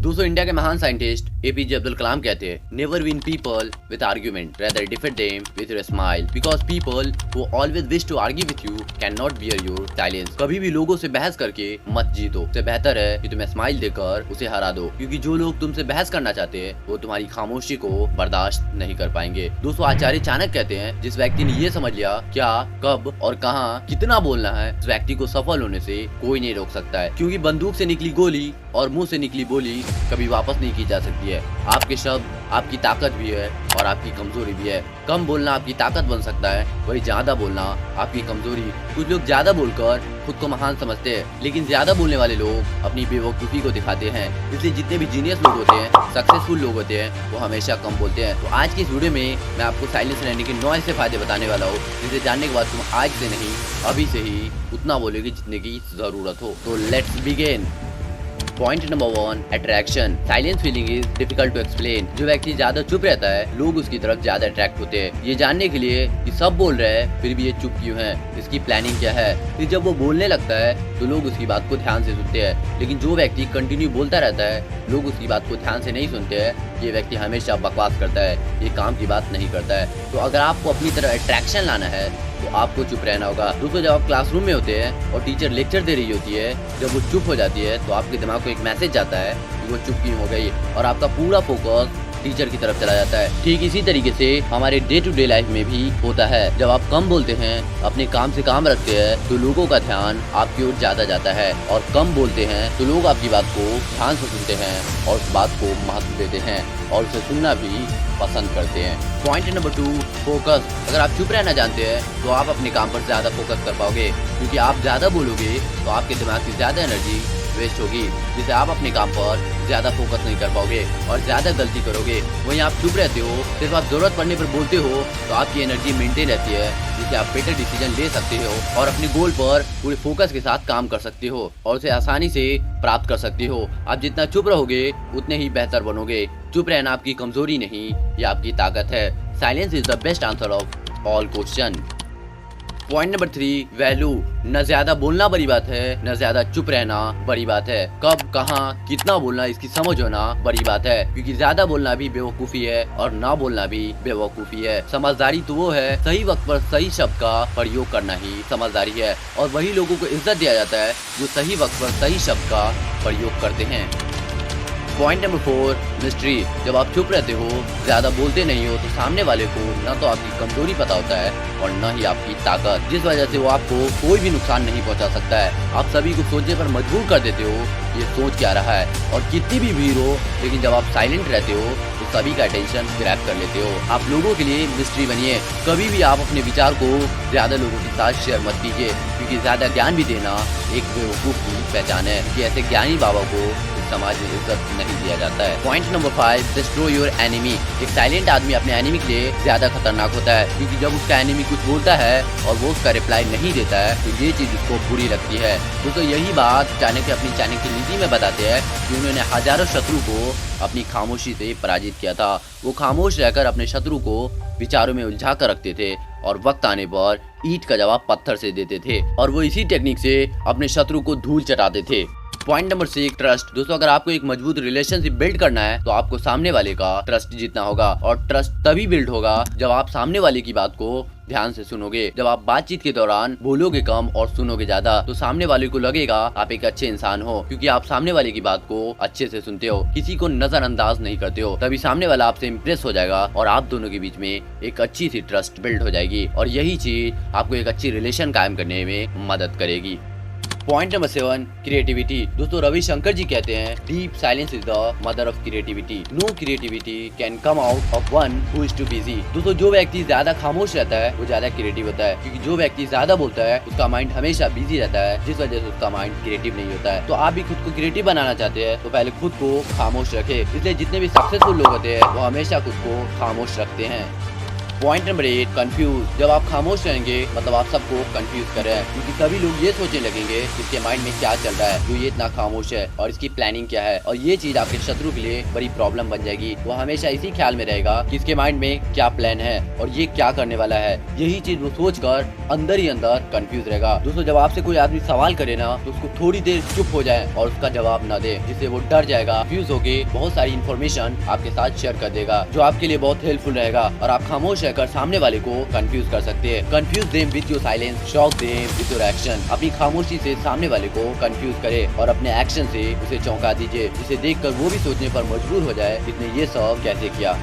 दोस्तों इंडिया के महान साइंटिस्ट एपीजे अब्दुल कलाम कहते हैं, never win people with argument, rather defeat them with your smile, because people who always wish to argue with you can not bear your silence. कभी भी लोगों से बहस करके मत जीतो, इससे बेहतर है कि तुम्हें स्माइल देकर उसे हरा दो, क्योंकि जो लोग तुमसे बहस करना चाहते हैं वो तुम्हारी खामोशी को बर्दाश्त नहीं कर पाएंगे। दोस्तों आचार्य चाणक्य कहते हैं, जिस व्यक्ति ने ये समझ लिया क्या, कब और कहाँ कितना बोलना है, उस व्यक्ति को सफल होने से कोई नहीं रोक सकता है, क्योंकि बंदूक से निकली गोली और मुंह से निकली बोली कभी वापस नहीं की जा सकती है। आपके शब्द आपकी ताकत भी है और आपकी कमजोरी भी है। कम बोलना आपकी ताकत बन सकता है, वही ज्यादा बोलना आपकी कमजोरी। कुछ लोग ज्यादा बोलकर खुद को महान समझते हैं, लेकिन ज्यादा बोलने वाले लोग अपनी बेवकूफी को दिखाते हैं। इसलिए जितने भी जीनियस लोग होते हैं, सक्सेसफुल लोग होते हैं, वो हमेशा कम बोलते हैं। तो आज की इस वीडियो में मैं आपको साइलेंस रहने के 9 ऐसे फायदे बताने वाला हूँ, जिसे जानने के बाद तुम आज से नहीं अभी से ही उतना बोलोगे जितने की जरूरत हो। तो let's begin. Point number 1, attraction. Silence feeling is difficult to explain. जो व्यक्ति ज्यादा चुप रहता है, लोग उसकी तरफ ज्यादा अट्रैक्ट होते हैं। ये जानने के लिए कि सब बोल रहे हैं फिर भी ये चुप क्यों है, इसकी प्लानिंग क्या है। फिर जब वो बोलने लगता है तो लोग उसकी बात को ध्यान से सुनते हैं, लेकिन जो व्यक्ति कंटिन्यू बोलता रहता है, लोग उसकी बात को ध्यान से नहीं सुनते हैं। ये व्यक्ति हमेशा बकवास करता है, ये काम की बात नहीं करता है। तो अगर आपको अपनी तरफ अट्रैक्शन लाना है तो आपको चुप रहना होगा। दोस्तों जब आप क्लासरूम में होते हैं और टीचर लेक्चर दे रही होती है, जब वो चुप हो जाती है तो आपके दिमाग को एक मैसेज जाता है कि वो चुप क्यों हो गई, और आपका पूरा फोकस टीचर की तरफ चला जाता है। ठीक इसी तरीके से हमारे डे टू डे लाइफ में भी होता है। जब आप कम बोलते हैं, अपने काम से काम रखते हैं, तो लोगों का ध्यान आपकी ओर ज्यादा जाता है, और कम बोलते हैं तो लोग आपकी बात को ध्यान से सुनते हैं और उस बात को महत्व देते हैं और उसे सुनना भी पसंद करते हैं। Point number 2, focus. अगर आप चुप रहना जानते हैं तो आप अपने काम पर ज्यादा फोकस कर पाओगे, क्योंकि आप ज्यादा बोलोगे तो आपके दिमाग की ज्यादा एनर्जी वेस्ट होगी, जिससे आप अपने काम पर ज्यादा फोकस नहीं कर पाओगे और ज्यादा गलती करोगे। वहीं आप चुप रहते हो, सिर्फ आप जरूरत पड़ने पर बोलते हो, तो आपकी एनर्जी मेंटेन रहती है, जिससे आप बेटर डिसीजन ले सकते हो और अपने गोल पर पूरे फोकस के साथ काम कर सकते हो और उसे आसानी से प्राप्त कर सकते हो। आप जितना चुप रहोगे उतने ही बेहतर बनोगे। चुप रहना आपकी कमजोरी नहीं, ये आपकी ताकत है। Silence is the best answer of all question. Point number 3, value. न ज्यादा बोलना बड़ी बात है, न ज्यादा चुप रहना बड़ी बात है। कब, कहाँ, कितना बोलना, इसकी समझ होना बड़ी बात है, क्योंकि ज्यादा बोलना भी बेवकूफी है और ना बोलना भी बेवकूफी है। समझदारी तो वो है, सही वक्त पर सही शब्द का प्रयोग करना ही समझदारी है, और वही लोगों को इज्जत दिया जाता है जो सही वक्त पर सही शब्द का प्रयोग करते हैं। Point number 4, mystery. जब आप चुप रहते हो, ज्यादा बोलते नहीं हो, तो सामने वाले को न तो आपकी कमजोरी पता होता है और न ही आपकी ताकत, जिस वजह से वो आपको कोई भी नुकसान नहीं पहुंचा सकता है। आप सभी को सोचने पर मजबूर कर देते हो, ये सोच क्या रहा है, और कितनी भी भीड़ हो, लेकिन जब आप साइलेंट रहते हो तो सभी का अटेंशन ग्रैब कर लेते हो। आप लोगों के लिए मिस्ट्री बनिए। कभी भी आप अपने विचार को ज्यादा लोगों के साथ शेयर मत कीजिए, क्योंकि ज्यादा ज्ञान भी देना एक बेवकूफ की पहचान है, कि ऐसे ज्ञानी बाबा को समाज में इज्जत नहीं दिया जाता है। Point number 5, destroy your enemy. एक साइलेंट आदमी अपने एनिमी के लिए ज्यादा खतरनाक होता है, क्योंकि जब उसका एनिमी कुछ बोलता है और वो उसका रिप्लाई नहीं देता है तो ये चीज उसको बुरी लगती है। दोस्तों यही बात चाणक्य अपनी चाणक्य नीति में बताते हैं कि उन्होंने हजारों शत्रु को अपनी खामोशी से पराजित किया था। वो खामोश रहकर अपने शत्रु को विचारों में उलझा कर रखते थे और वक्त आने पर ईंट का जवाब पत्थर से देते थे, और वो इसी टेक्निक से अपने शत्रु को धूल चटाते थे। Point number 6, trust. दोस्तों अगर आपको एक मजबूत रिलेशनशिप बिल्ड करना है तो आपको सामने वाले का ट्रस्ट जीतना होगा, और ट्रस्ट तभी बिल्ड होगा जब आप सामने वाले की बात को ध्यान से सुनोगे। जब आप बातचीत के दौरान बोलोगे कम और सुनोगे ज्यादा, तो सामने वाले को लगेगा आप एक अच्छे इंसान हो, क्योंकि आप सामने वाले की बात को अच्छे से सुनते हो, किसी को नजरअंदाज नहीं करते हो। तभी सामने वाला आपसे इम्प्रेस हो जाएगा और आप दोनों के बीच में एक अच्छी सी ट्रस्ट बिल्ड हो जाएगी, और यही चीज आपको एक अच्छी रिलेशन कायम करने में मदद करेगी। Point number 7, creativity. दोस्तों रविशंकर जी कहते हैं, deep silence is the mother of creativity. No creativity can come out of one who is too busy. दोस्तों जो व्यक्ति ज्यादा खामोश रहता है वो ज्यादा क्रिएटिव होता है, क्योंकि जो व्यक्ति ज्यादा बोलता है उसका माइंड हमेशा बिजी रहता है, जिस वजह से उसका माइंड क्रिएटिव नहीं होता है। तो आप भी खुद को क्रिएटिव बनाना चाहते हैं तो पहले खुद को खामोश रखे। इसलिए जितने भी सक्सेसफुल लोग होते हैं वो हमेशा खुद को खामोश रखते हैं। Point number 8, confuse. जब आप खामोश रहेंगे मतलब आप सबको कंफ्यूज कर रहे हैं, क्योंकि सभी लोग ये सोचने लगेंगे इसके माइंड में क्या चल रहा है जो ये इतना खामोश है और इसकी प्लानिंग क्या है, और ये चीज आपके शत्रु के लिए बड़ी प्रॉब्लम बन जाएगी। वो हमेशा इसी ख्याल में रहेगा कि इसके माइंड में क्या प्लान है और ये क्या करने वाला है। यही चीज वो सोच कर अंदर ही अंदर कंफ्यूज रहेगा। दोस्तों, जब आपसे कोई आदमी सवाल करे ना तो उसको थोड़ी देर चुप हो जाए और उसका जवाब ना दे, जिससे वो डर जाएगा, कंफ्यूज होके बहुत सारी इन्फॉर्मेशन आपके साथ शेयर कर देगा जो आपके लिए बहुत हेल्पफुल रहेगा, और आप खामोश रहकर सामने वाले को कंफ्यूज कर सकते हैं। Confuse them with your silence, shock them with your action. अपनी खामोशी से सामने वाले को कंफ्यूज करे और अपने एक्शन से उसे चौंका दीजिए, जिसे देखकर वो भी सोचने पर मजबूर हो जाए इसने ये सब कैसे किया।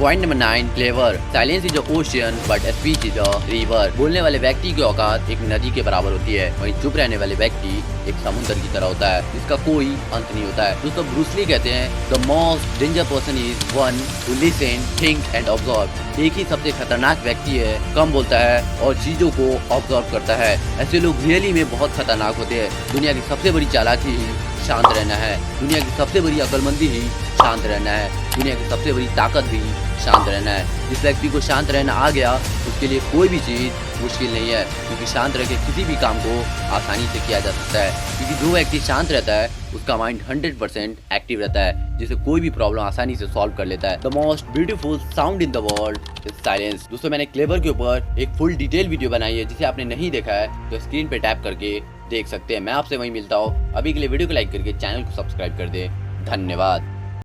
Point number 9, clever. Silence is a ocean but speech is a river. बोलने वाले व्यक्ति की औकात एक नदी के बराबर होती है, वहीं चुप रहने वाले व्यक्ति एक समुद्र की तरह होता है जिसका कोई अंत नहीं होता है। दोस्तों, ब्रूस ली कहते हैं the most danger person is one who listen, think and observe. एक ही सबसे खतरनाक व्यक्ति है, कम बोलता है और चीजों को ऑब्जर्व करता है। ऐसे लोग रियली में बहुत खतरनाक होते हैं। दुनिया की सबसे बड़ी चालाकी ही शांत रहना है, दुनिया की सबसे बड़ी अक्लमंदी ही शांत रहना है, दुनिया की सबसे बड़ी ताकत भी शांत रहना है। जिस व्यक्ति को शांत रहना आ गया उसके लिए कोई भी चीज़ मुश्किल नहीं है, क्योंकि शांत रह के किसी भी काम को आसानी से किया जा सकता है। क्योंकि जो व्यक्ति शांत रहता है उसका माइंड 100% एक्टिव रहता है, जिससे कोई भी प्रॉब्लम आसानी से सॉल्व कर लेता है। The most beautiful sound in the world is silence. दोस्तों, मैंने क्लेवर के ऊपर एक फुल डिटेल वीडियो बनाई है, जिसे आपने नहीं देखा है तो स्क्रीन पे टैप करके देख सकते हैं। मैं आपसे वहीं मिलता हूँ। अभी के लिए वीडियो को लाइक करके चैनल को सब्सक्राइब कर दे। धन्यवाद।